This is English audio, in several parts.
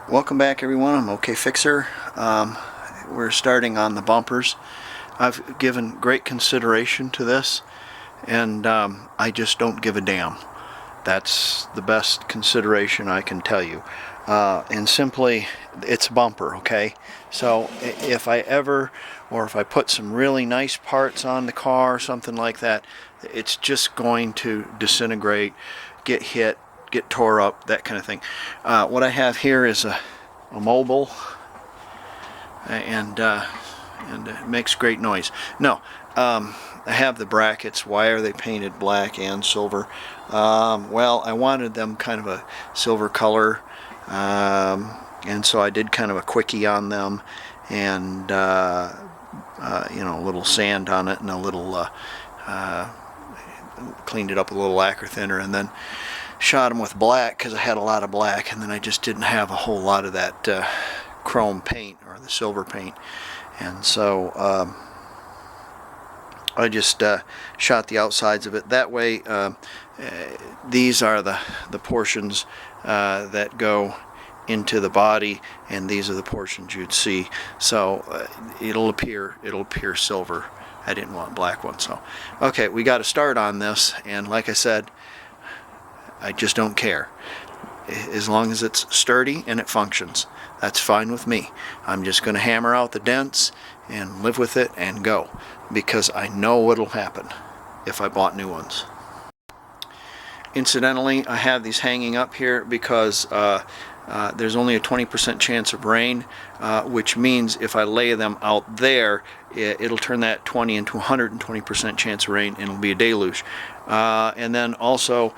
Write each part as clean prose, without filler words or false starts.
Welcome back, everyone. I'm OK Fixer. We're starting on the bumpers. I've given great consideration to this, and I just don't give a damn. That's the best consideration I can tell you. And simply, it's a bumper, okay? So if I ever, or if I put some really nice parts on the car or something like that, it's just going to disintegrate, get hit, get tore up, that kind of thing. What I have here is a mobile, and it makes great noise. No, I have the brackets. Why are they painted black and silver? Well, I wanted them kind of a silver color, and so I did kind of a quickie on them, and you know, a little sand on it, and a little cleaned it up with a little lacquer thinner, and then shot them with black because I had a lot of black, and then I just didn't have a whole lot of that chrome paint or the silver paint, and so I just shot the outsides of it. That way, these are the portions that go into the body, and these are the portions you'd see. So it'll appear silver. I didn't want black ones. So okay, we got to start on this, and like I said, I just don't care. As long as it's sturdy and it functions, that's fine with me. I'm just going to hammer out the dents and live with it and go, because I know what'll happen if I bought new ones. Incidentally, I have these hanging up here because there's only a 20% chance of rain, which means if I lay them out there, it'll turn that 20 into 120% chance of rain, and it'll be a deluge. And then also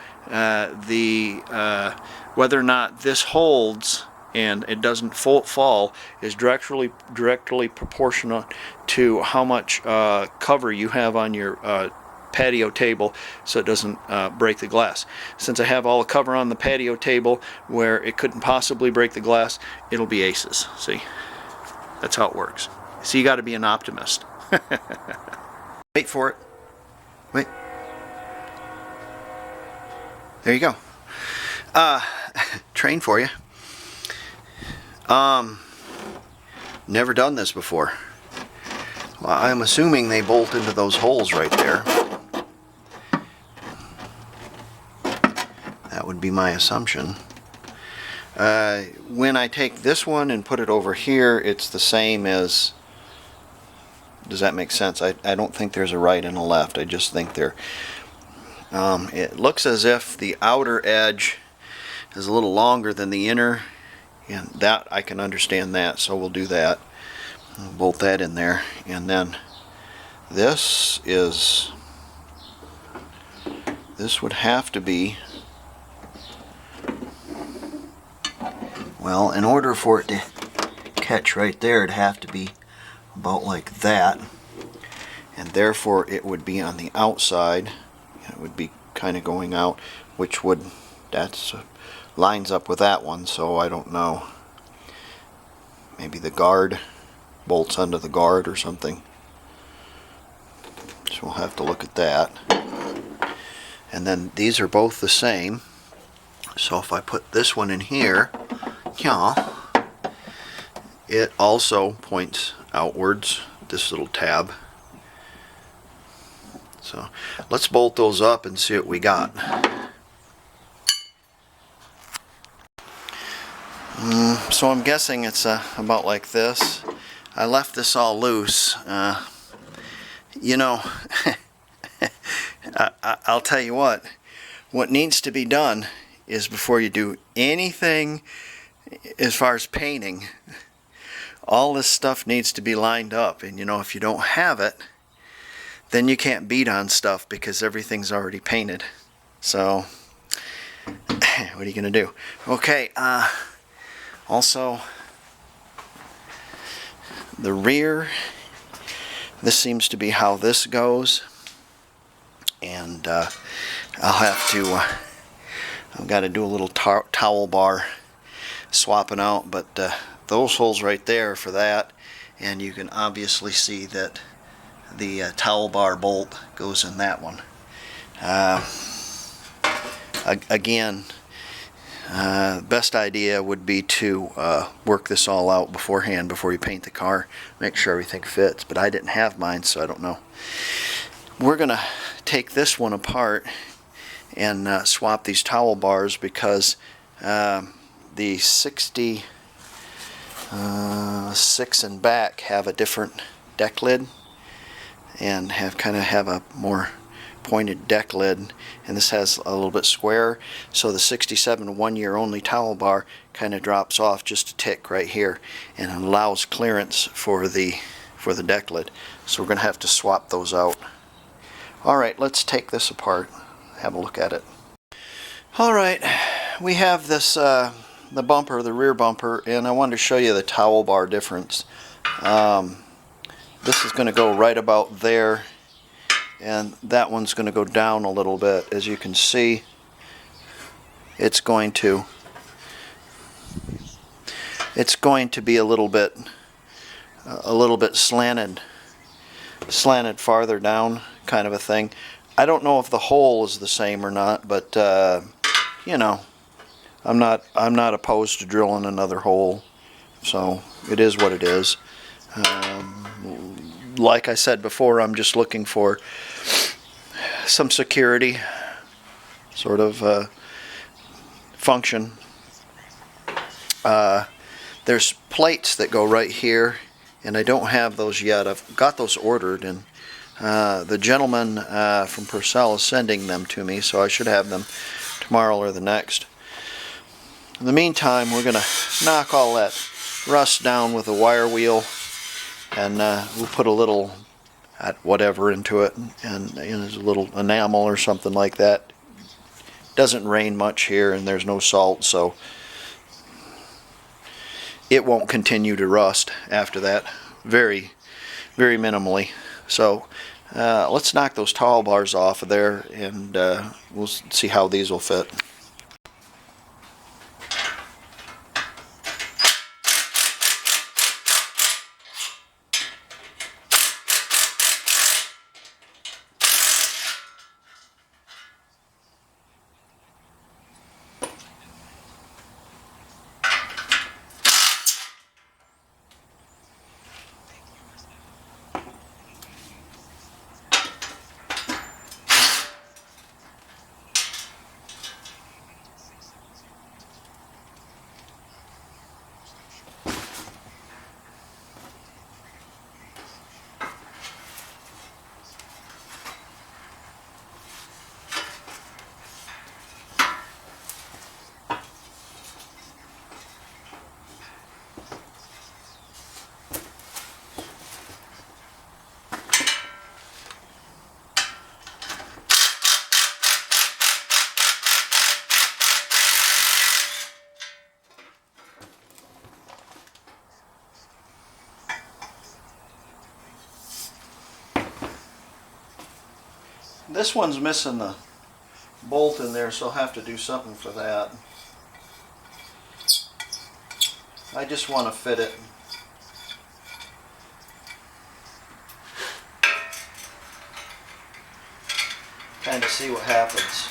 whether or not this holds and it doesn't fall is directly proportional to how much cover you have on your patio table, so it doesn't break the glass. Since I have all the cover on the patio table where it couldn't possibly break the glass, it'll be aces. See, that's how it works. So you got to be an optimist. Wait for it. Wait. There you go. Train for you. Never done this before. Well, I'm assuming they bolt into those holes right there. That would be my assumption. When I take this one and put it over here, it's the same as... Does that make sense? I don't think there's a right and a left. I just think they're... it looks as if the outer edge is a little longer than the inner, and that I can understand that, so we'll do that. We'll bolt that in there, and then this would have to be, well, in order for it to catch right there, it'd have to be about like that, and therefore it would be on the outside. It would be kind of going out, which would, that's lines up with that one, so I don't know. Maybe the guard bolts under the guard or something. So we'll have to look at that. And then these are both the same. So if I put this one in here, yeah, it also points outwards, this little tab. So let's bolt those up and see what we got. So I'm guessing it's about like this. I left this all loose. You know, I'll tell you what needs to be done is, before you do anything as far as painting, all this stuff needs to be lined up. And you know, if you don't have it, then you can't beat on stuff because everything's already painted. So what are you gonna do? Okay, also the rear, this seems to be how this goes, and I'll have to I've got to do a little towel bar swapping out, but those holes right there for that, and you can obviously see that the towel bar bolt goes in that one. Again, Best idea would be to work this all out beforehand before you paint the car. Make sure everything fits, but I didn't have mine, so I don't know. We're going to take this one apart and swap these towel bars because the 66 and back have a different deck lid and have a more pointed deck lid, and this has a little bit square, so the 67 1-year only towel bar kind of drops off just a tick right here and allows clearance for the deck lid. So we're going to have to swap those out. Alright, let's take this apart, have a look at it. Alright, we have this the bumper, the rear bumper, and I wanted to show you the towel bar difference. This is going to go right about there, and that one's going to go down a little bit. As you can see, it's going to be a little bit slanted farther down, kind of a thing. I don't know if the hole is the same or not, but you know, I'm not opposed to drilling another hole, so it is what it is. Like I said before, I'm just looking for some security sort of function. There's plates that go right here, and I don't have those yet. I've got those ordered, and the gentleman from Purcell is sending them to me, so I should have them tomorrow or the next. In the meantime, we're going to knock all that rust down with a wire wheel, and we'll put a little whatever into it, and there's a little enamel or something like that. Doesn't rain much here, and there's no salt, so it won't continue to rust after that. Very, very minimally. So let's knock those towel bars off of there, and we'll see how these will fit. This one's missing the bolt in there, so I'll have to do something for that. I just want to fit it. Kind of see what happens.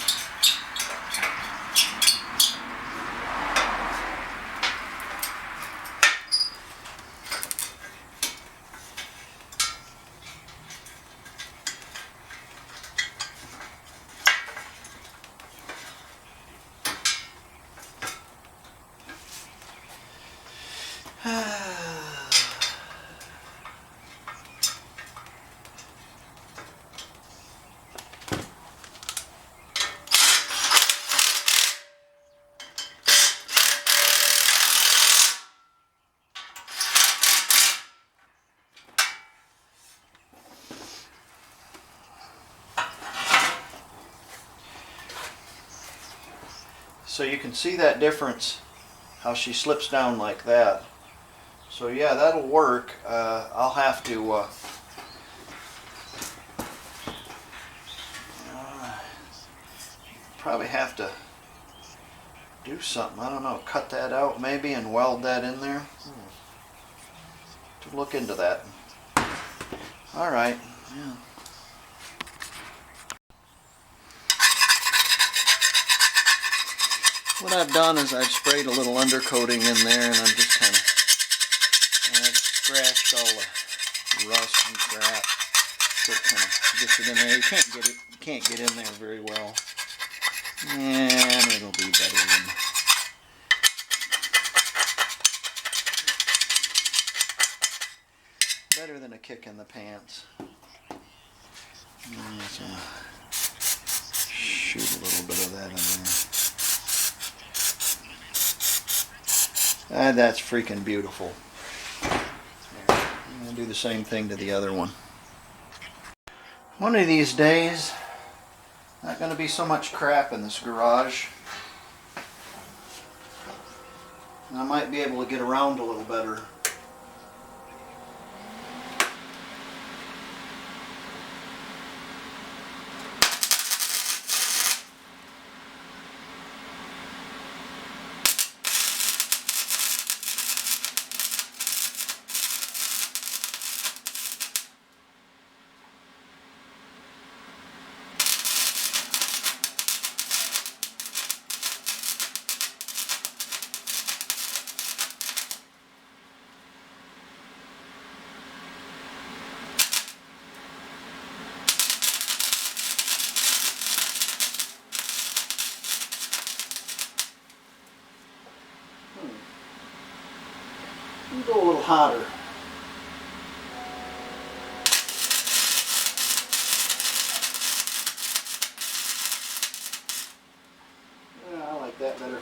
So you can see that difference, how she slips down like that. So yeah, that'll work. I'll have to probably have to do something. I don't know, cut that out maybe and weld that in there. To look into that. All right. Yeah. what I've done is I've sprayed a little undercoating in there, and I'm just kind of, I've scratched all the rust and crap, so it kind of gets it in there. You can't get in there very well, and it'll be better than a kick in the pants. So shoot a little bit of that in there. That's freaking beautiful. I'm going to do the same thing to the other one. One of these days, not going to be so much crap in this garage. And I might be able to get around a little better. Go a little hotter. Yeah, I like that better.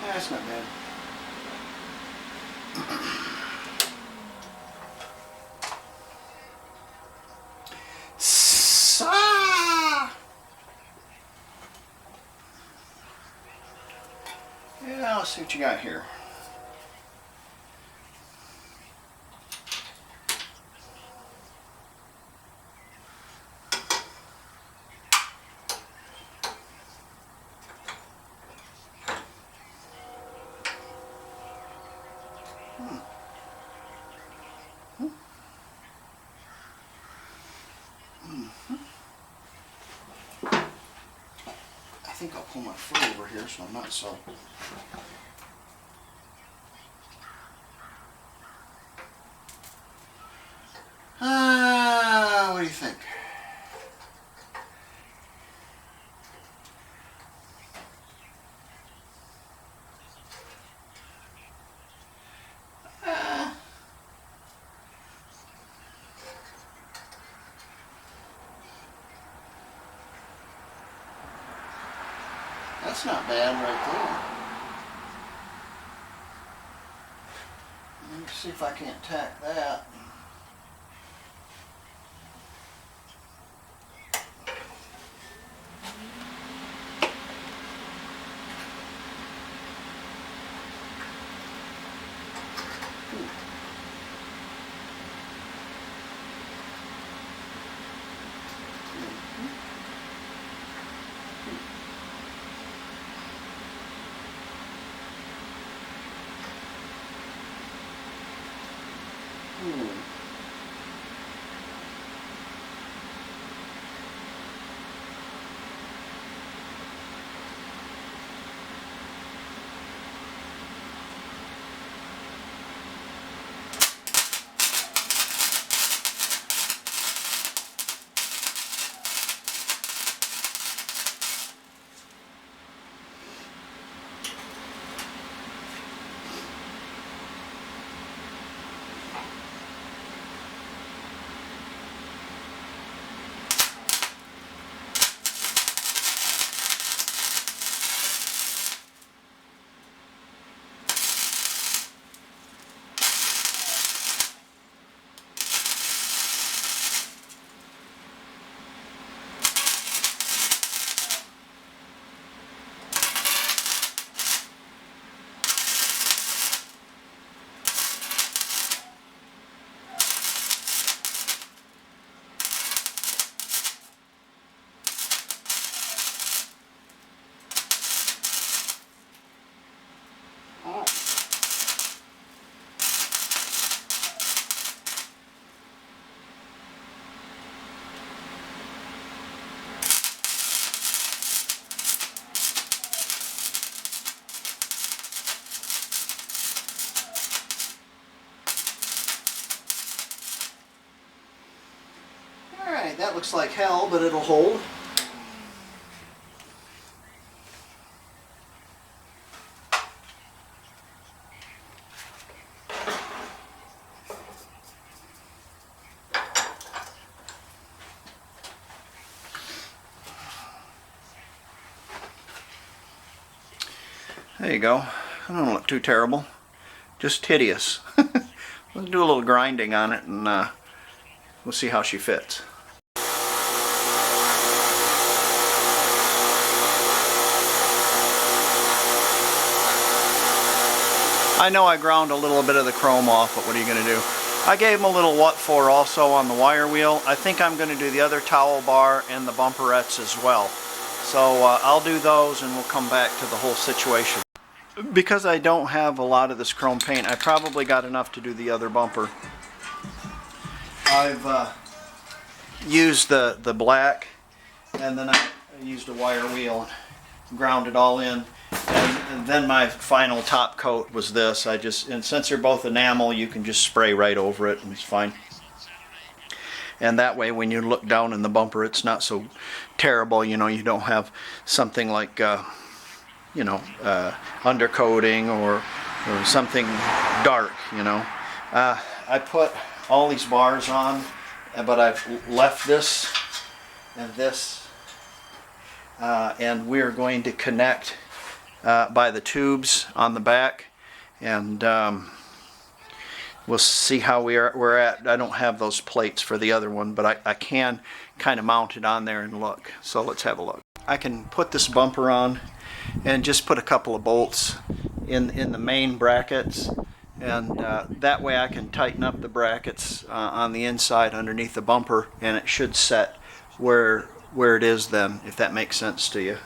That's not bad. Yeah, let's see what you got here. I think I'll pull my foot over here so I'm not so. What do you think? That's not bad right there. Let me see if I can't tack that. That looks like hell, but it'll hold. There you go. It don't look too terrible. Just hideous. Let's do a little grinding on it and we'll see how she fits. I know I ground a little bit of the chrome off, but what are you going to do? I gave them a little what for also on the wire wheel. I think I'm going to do the other towel bar and the bumperettes as well. So I'll do those and we'll come back to the whole situation. Because I don't have a lot of this chrome paint, I probably got enough to do the other bumper. I've used the black, and then I used a wire wheel and ground it all in. And then my final top coat was this. And since they're both enamel, you can just spray right over it and it's fine. And that way when you look down in the bumper, it's not so terrible. You know, you don't have something like undercoating or something dark, you know. I put all these bars on, but I've left this and this, and we're going to connect by the tubes on the back, and we'll see how we're at. I don't have those plates for the other one, but I can kind of mount it on there and look. So let's have a look. I can put this bumper on and just put a couple of bolts in the main brackets, and that way I can tighten up the brackets on the inside underneath the bumper, and it should set where it is then, if that makes sense to you.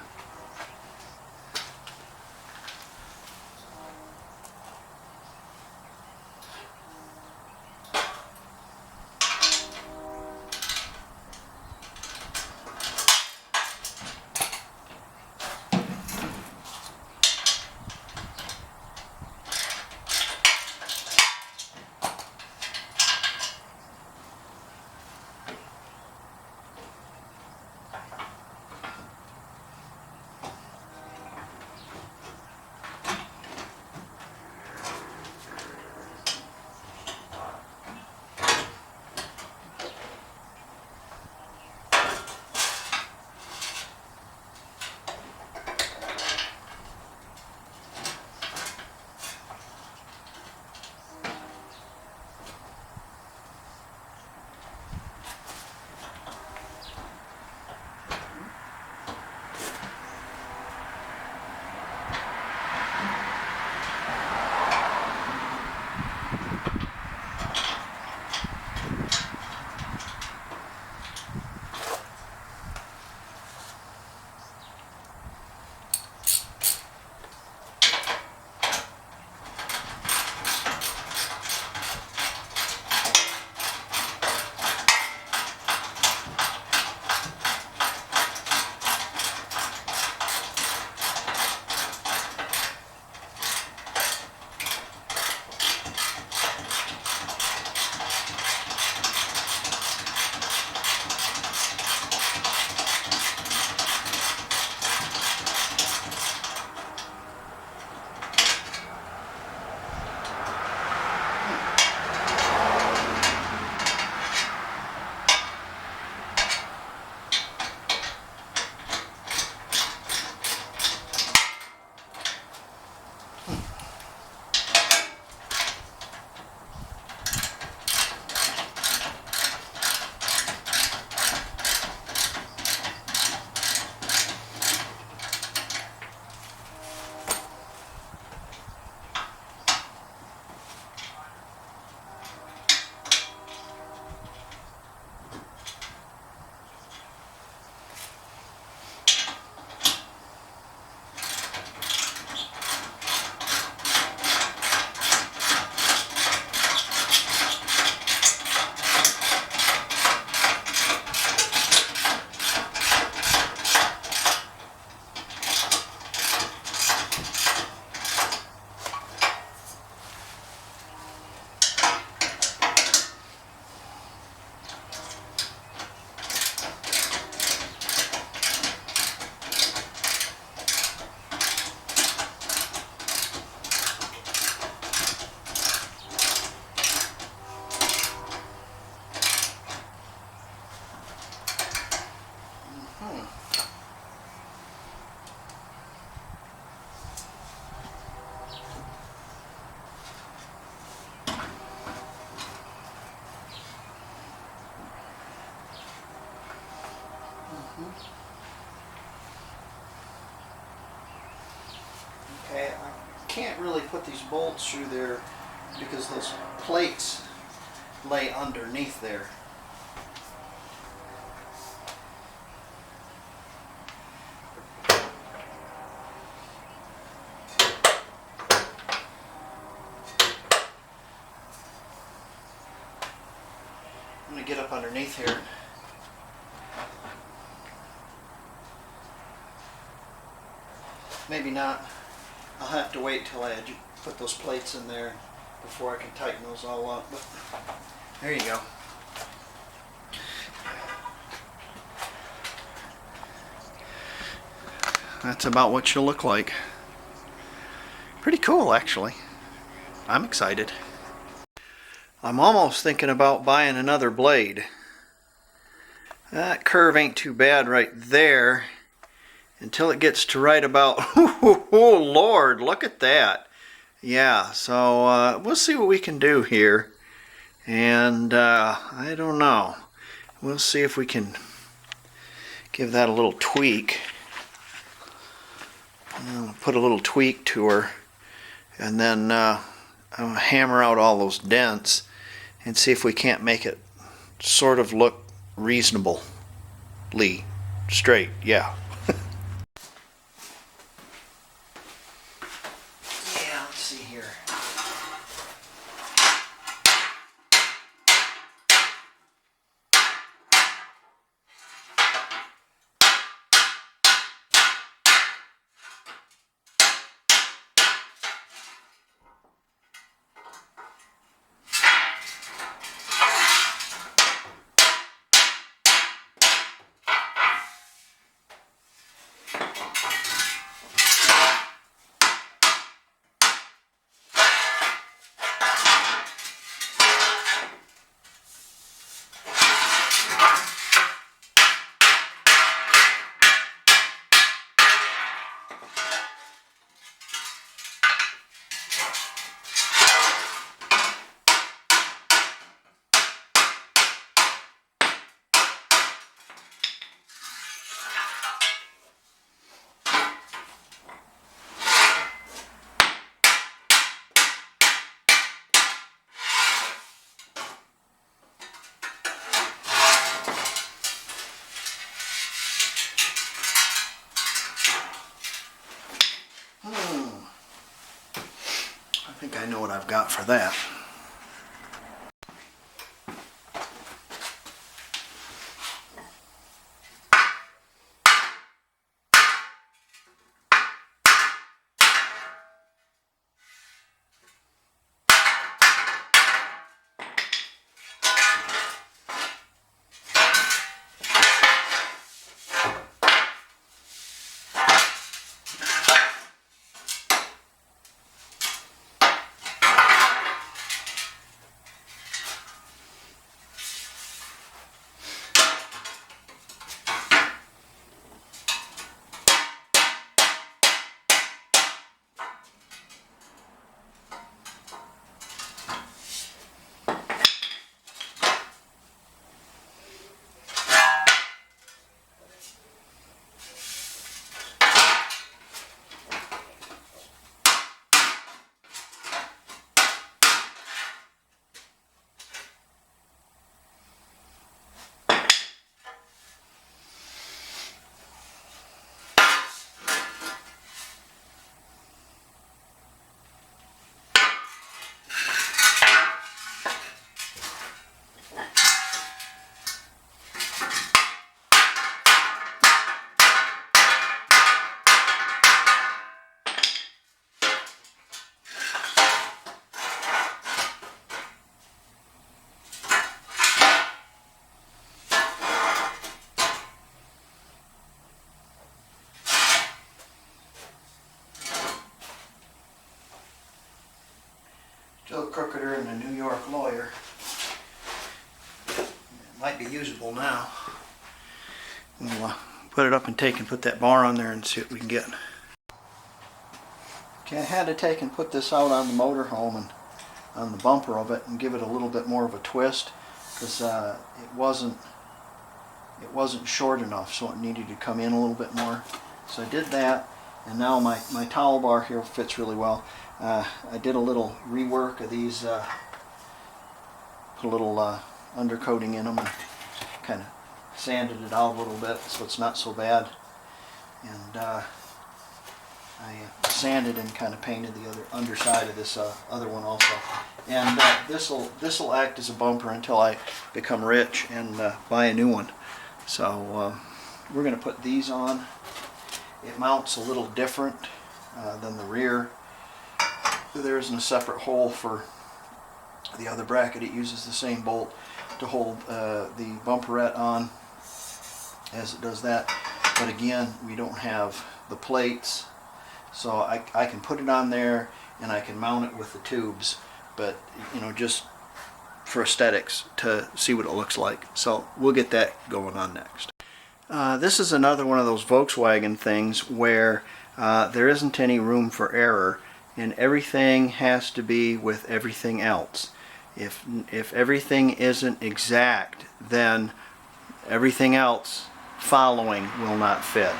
Okay, I can't really put these bolts through there because those plates lay underneath there. I'm going to get up underneath here. Maybe not. I'll have to wait till I put those plates in there before I can tighten those all up. But there you go. That's about what she'll look like. Pretty cool, actually. I'm excited. I'm almost thinking about buying another blade. That curve ain't too bad right there until it gets to right about, oh Lord, look at that. Yeah, so we'll see what we can do here. And I don't know. We'll see if we can give that a little tweak. I'll put a little tweak to her. And then I'm going to hammer out all those dents and see if we can't make it sort of look reasonably straight. Yeah. Yeah, let's see here. I think I know what I've got for that. Joe Crooketer and a New York lawyer. It might be usable now. We'll put it up and take and put that bar on there and see what we can get. Okay, I had to take and put this out on the motorhome and on the bumper of it and give it a little bit more of a twist because it wasn't short enough, so it needed to come in a little bit more. So I did that, And now my towel bar here fits really well. I did a little rework of these, put a little undercoating in them and kind of sanded it out a little bit so it's not so bad. And I sanded and kind of painted the other underside of this other one also. And this'll act as a bumper until I become rich and buy a new one. So we're going to put these on. It mounts a little different than the rear. There isn't a separate hole for the other bracket. It uses the same bolt to hold the bumperette on as it does that. But again, we don't have the plates, so I can put it on there and I can mount it with the tubes, but you know, just for aesthetics to see what it looks like. So we'll get that going on next. This is another one of those Volkswagen things where there isn't any room for error, and everything has to be with everything else. If everything isn't exact, then everything else following will not fit.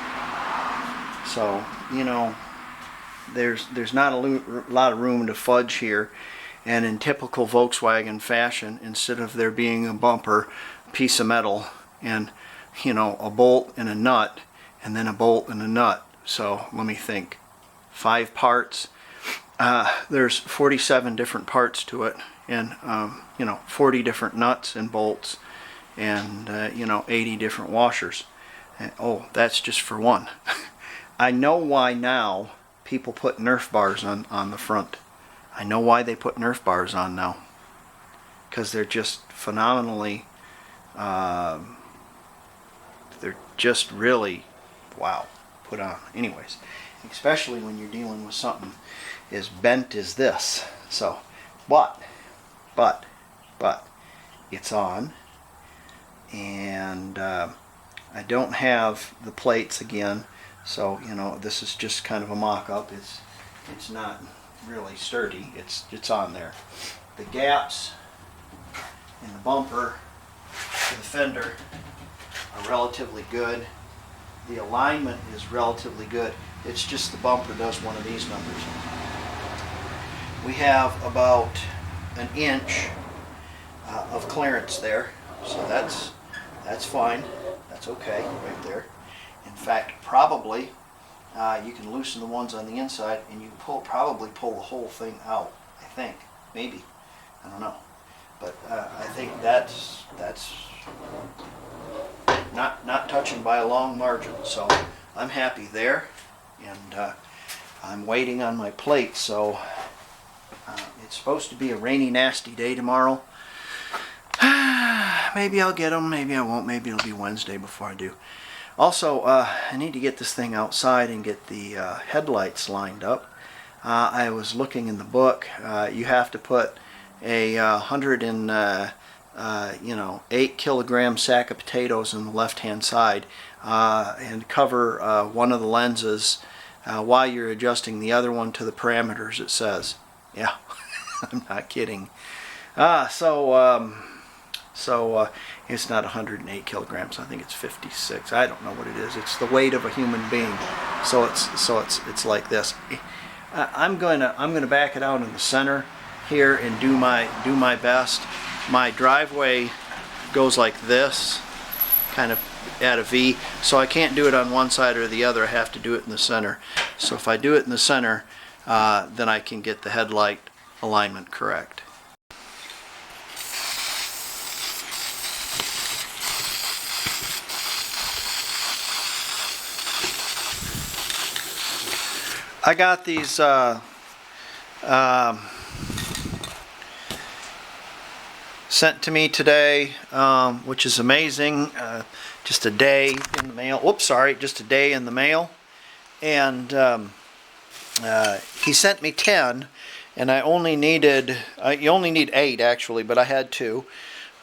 So, you know, there's not a lot of room to fudge here, and in typical Volkswagen fashion, instead of there being a bumper, piece of metal, and you know, a bolt and a nut, and then a bolt and a nut. So let me think, 5 parts. There's 47 different parts to it, and you know, 40 different nuts and bolts, and you know, 80 different washers. And, oh, that's just for one. I know why now people put Nerf bars on the front. I know why they put Nerf bars on now. Because they're just phenomenally, they're just really, wow, put on. Anyways, especially when you're dealing with something as bent as this. So, but, it's on. And I don't have the plates again. So, you know, this is just kind of a mock-up. It's not really sturdy. It's on there. The gaps in the bumper to the fender are relatively good. The alignment is relatively good. It's just the bumper does one of these numbers. We have about an inch of clearance there, so that's fine. That's okay right there. In fact, probably you can loosen the ones on the inside, and you can probably pull the whole thing out. I think, maybe, I don't know, but I think that's not touching by a long margin. So I'm happy there, and I'm waiting on my plate. So it's supposed to be a rainy, nasty day tomorrow. Maybe I'll get them, maybe I won't. Maybe it'll be Wednesday before I do. Also, I need to get this thing outside and get the headlights lined up. I was looking in the book. You have to put a 8 kilogram sack of potatoes on the left-hand side and cover one of the lenses while you're adjusting the other one to the parameters. It says, yeah, I'm not kidding. So it's not 108 kilograms. I think it's 56. I don't know what it is. It's the weight of a human being. So it's like this. I'm going to back it out in the center here and do my best. My driveway goes like this, kind of at a V. So I can't do it on one side or the other. I have to do it in the center. So if I do it in the center, then I can get the headlight alignment correct. I got these sent to me today, which is amazing. Just a day in the mail. Whoops, sorry, just a day in the mail. And he sent me 10, and I only needed, you only need 8 actually, but I had 2.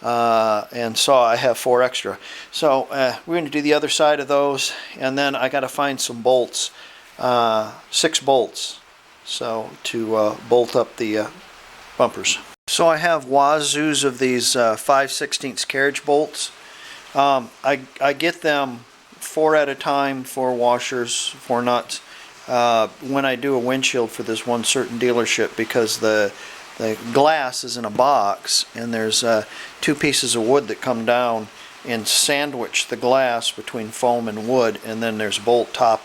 And so I have 4 extra. So we're going to do the other side of those, and then I got to find some bolts. 6 bolts, so to bolt up the bumpers. So I have wazoos of these 5/16 carriage bolts. I get them 4 at a time, 4 washers, 4 nuts, when I do a windshield for this one certain dealership, because the glass is in a box and there's 2 pieces of wood that come down and sandwich the glass between foam and wood, and then there's bolt top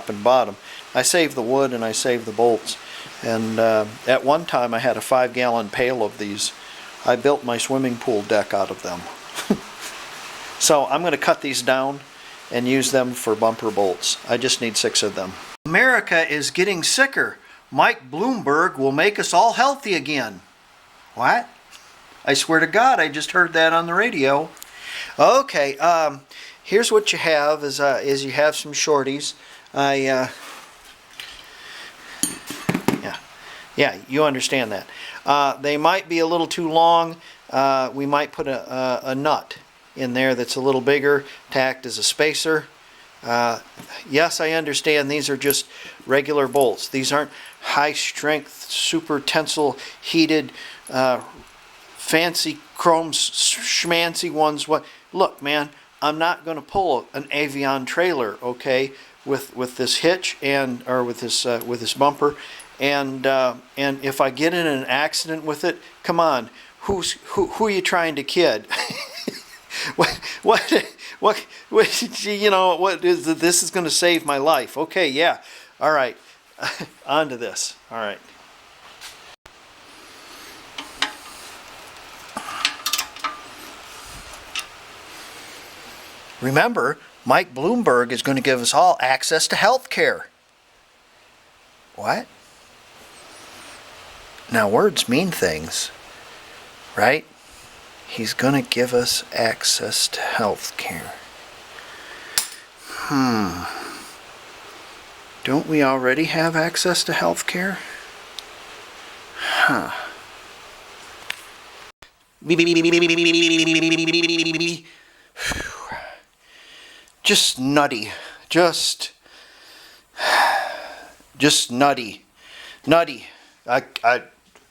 and bottom. I save the wood and I save the bolts. And at one time I had a 5-gallon pail of these. I built my swimming pool deck out of them. So I'm going to cut these down and use them for bumper bolts. I just need 6 of them. America is getting sicker. Mike Bloomberg will make us all healthy again. What? I swear to God, I just heard that on the radio. Okay, here's what you have is you have some shorties. Yeah, you understand that. They might be a little too long. We might put a nut in there that's a little bigger to act as a spacer. Yes, I understand these are just regular bolts. These aren't high strength, super tensile, heated, fancy chrome schmancy ones. What? Look, man, I'm not going to pull an Avion trailer, okay, with this hitch or with this bumper, and if I get in an accident with it, come on, who are you trying to kid? What you know, what is this is going to save my life? Okay, yeah, all right, on to this. All right. Remember, Mike Bloomberg is going to give us all access to health care. What? Now, words mean things, right? He's going to give us access to health care. Don't we already have access to health care? Huh. Just nutty. Just nutty. Nutty.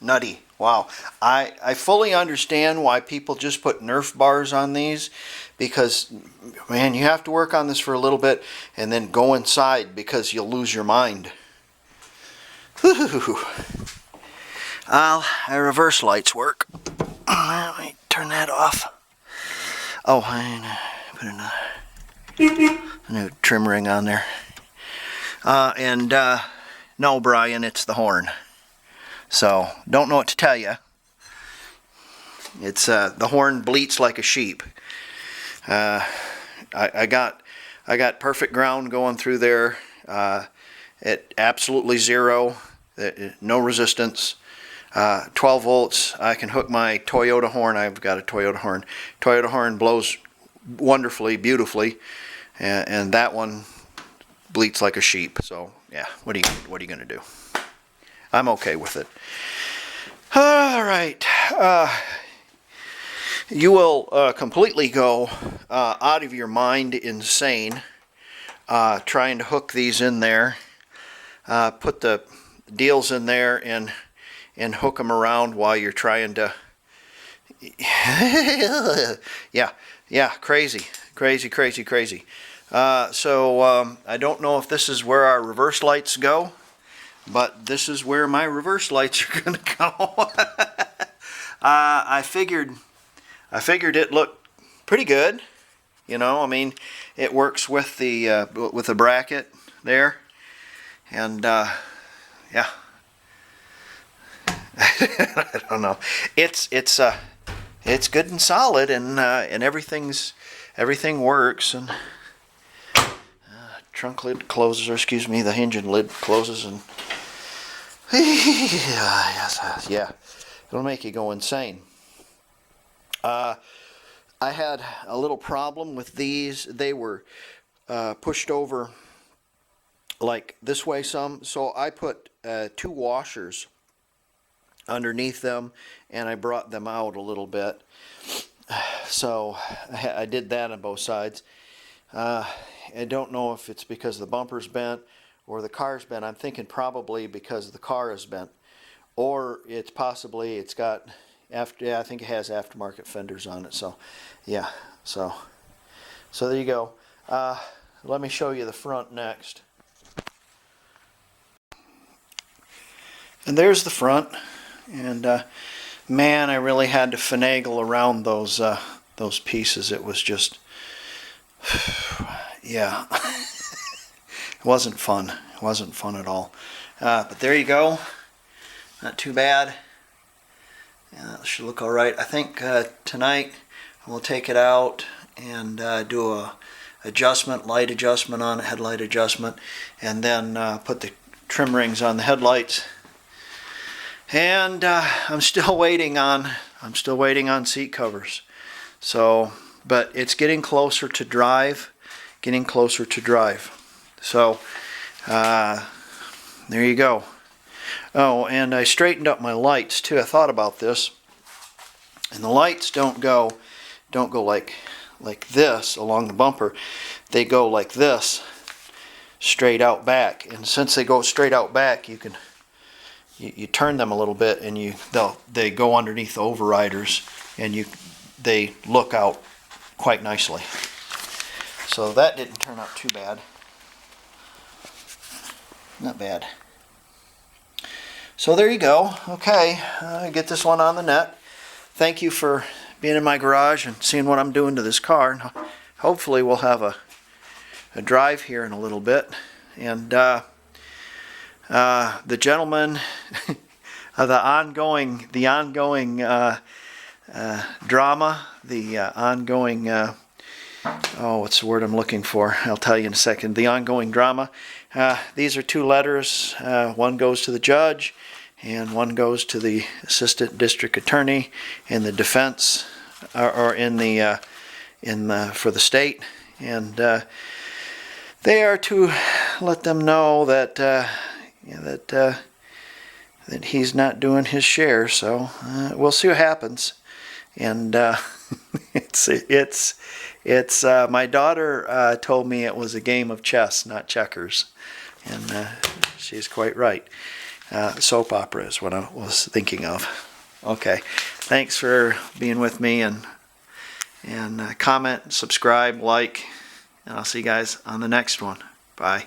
Nutty. Wow. I fully understand why people just put Nerf bars on these, because, man, you have to work on this for a little bit and then go inside because you'll lose your mind. Reverse lights work. Let me turn that off. Oh, I put a new trim ring on there. No, Brian, it's the horn. So, don't know what to tell you. It's the horn bleats like a sheep. I got perfect ground going through there at absolutely zero, no resistance. 12 volts. I can hook my Toyota horn. I've got a Toyota horn. Toyota horn blows wonderfully, beautifully, and that one bleats like a sheep. So yeah, what are you going to do? I'm okay with it. All right. You will completely go out of your mind insane trying to hook these in there. Put the deals in there and hook them around while you're trying to... yeah, crazy. So I don't know if this is where our reverse lights go, but this is where my reverse lights are going to go. I figured it looked pretty good. You know, I mean, it works with the bracket there, and yeah. I don't know. It's good and solid, and everything works, and trunk lid closes, or excuse me, the engine lid closes, and yeah, it'll make you go insane. I had a little problem with these. They were pushed over like this way some, so I put 2 washers underneath them, and I brought them out a little bit. So I did that on both sides. I don't know if it's because the bumper's bent or the car's bent. I'm thinking probably because the car is bent, or it's got I think it has aftermarket fenders on it. So yeah, so there you go. Let me show you the front next. And there's the front. And man, I really had to finagle around those pieces. It was just, yeah, it wasn't fun. It wasn't fun at all. But there you go. Not too bad. Yeah, that should look all right. I think tonight we'll take it out and do a adjustment, light adjustment on it, headlight adjustment, and then put the trim rings on the headlights. And I'm still waiting on seat covers. So, but it's getting closer to drive, So, there you go. Oh, and I straightened up my lights too. I thought about this, and the lights don't go like this along the bumper. They go like this, straight out back. And since they go straight out back, you turn them a little bit, and they go underneath the overriders, and they look out quite nicely. So that didn't turn out too bad. Not bad. So there you go. Okay, get this one on the net. Thank you for being in my garage and seeing what I'm doing to this car. Hopefully we'll have a drive here in a little bit. And the gentleman, the ongoing drama, the ongoing, what's the word I'm looking for? I'll tell you in a second. The ongoing drama. These are 2 letters. One goes to the judge, and one goes to the assistant district attorney in the defense, or for the state, and they are to let them know that that he's not doing his share. So we'll see what happens. And it's my daughter told me it was a game of chess, not checkers, and she's quite right. Soap opera is what I was thinking of. Okay, thanks for being with me, and comment, subscribe, like, and I'll see you guys on the next one. Bye.